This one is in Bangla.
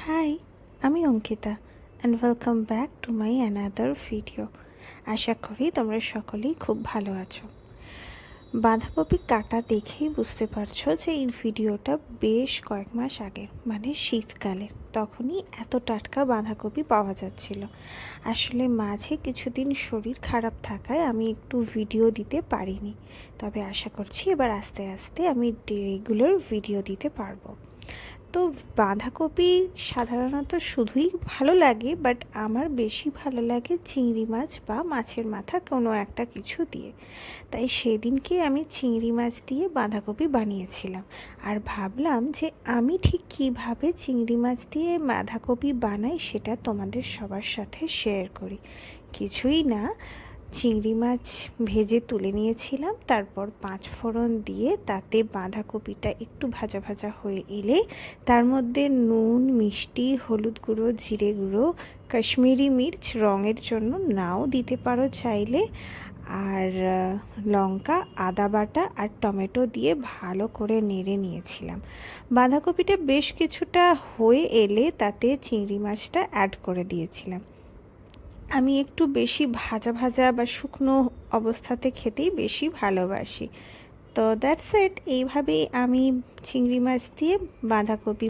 হাই, আমি Ankita and welcome back to my another video. আশা করি তোমরা সকলেই খুব ভালো আছো। বাঁধাকপি কাটা দেখেই বুঝতে পারছো যে এই ভিডিওটা বেশ কয়েক মাস আগের, মানে শীতকালে। তখনই এত টাটকা বাঁধাকপি পাওয়া যাচ্ছিল। আসলে মাঝে কিছুদিন শরীর খারাপ থাকায় আমি একটু ভিডিও দিতে পারিনি, তবে আশা করছি এবার আস্তে আস্তে আমি রেগুলার ভিডিও দিতে পারবো। তো বাঁধাকপি সাধারণত শুধুই ভালো লাগে, বাট আমার বেশি ভালো লাগে চিংড়ি মাছ বা মাছের মাথা কোনো একটা কিছু দিয়ে। তাই সেদিনকে আমি চিংড়ি মাছ দিয়ে বাঁধাকপি বানিয়েছিলাম, আর ভাবলাম যে আমি ঠিক কীভাবে চিংড়ি মাছ দিয়ে বাঁধাকপি বানাই সেটা তোমাদের সবার সাথে শেয়ার করি। কিছুই না, চিংড়ি মাছ ভেজে তুলে নিয়েছিলাম, তারপর 5 ফোড়ন দিয়ে তাতে বাঁধাকপিটা একটু ভাজা ভাজা হয়ে এলে তার মধ্যে নুন, মিষ্টি, হলুদ গুঁড়ো, জিরে গুঁড়ো, কাশ্মীরি মির্চ রঙের জন্য নাও দিতে পারো চাইলে, আর লঙ্কা, আদা বাটা আর টমেটো দিয়ে ভালো করে নেড়ে নিয়েছিলাম। বাঁধাকপিটা বেশ কিছুটা হয়ে এলে তাতে চিংড়ি মাছটা অ্যাড করে দিয়েছিলাম। আমি একটু বেশি ভাজা ভাজা বা শুকনো অবস্থাতে খেতেই বেশি ভালোবাসি। তো দ্যাটস ইট। এইভাবেই আমি চিংড়ি মাছ দিয়ে বাঁধাকপি